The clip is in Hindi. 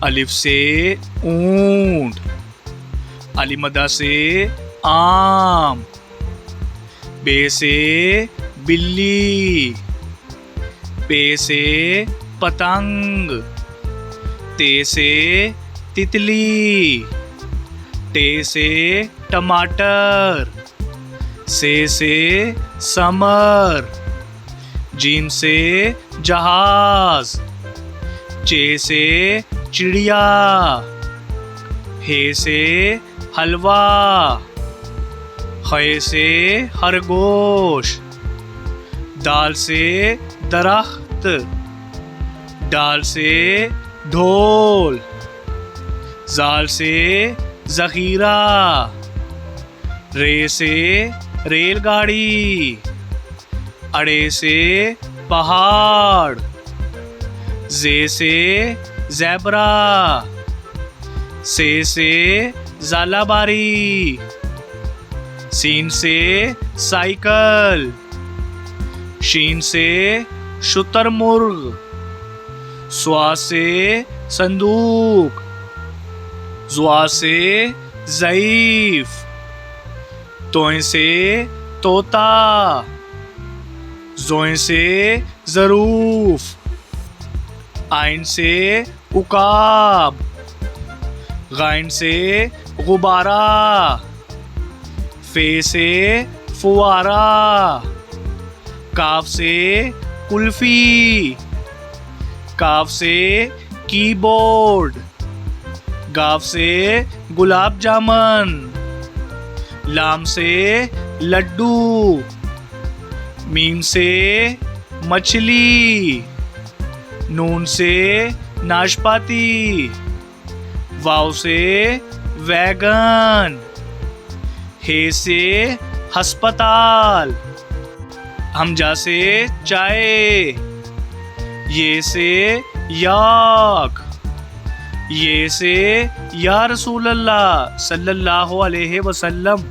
अलिफ से ऊंट, अलिमदा से आम, बे से बिल्ली, पे से पतंग, ते से तितली, टे से टमाटर, से समर, जीम से जहाज, चे से चिड़िया, हे से हलवा, खे से खरगोश, दाल से दरख्त, डाल से ढोल, जाल से ज़ख़ीरा, रे से रेलगाड़ी, अड़े से पहाड़, जे से ज़ेब्रा, से ज़ालाबारी, सीन से साइकिल, शीन से शुतुरमुर्ग, स्वा से संदूक, ज़ुआ से ज़ईफ़, तोय से तोता, ज़ोय से ज़रूफ़, आइन से उकाब, गाइन से गुब्बारा, फे से फुवारा, काफ से कुल्फ़ी, काफ से कीबोर्ड, गाफ से गुलाब जामुन, लाम से लड्डू, मीम से मछली, नून से नाशपाती, वाव से वैगन, हे से हस्पताल, हमजा से चाय, ये से याक, ये से या रसूल अल्लाह सल्लल्लाहु अलैहि वसल्लम।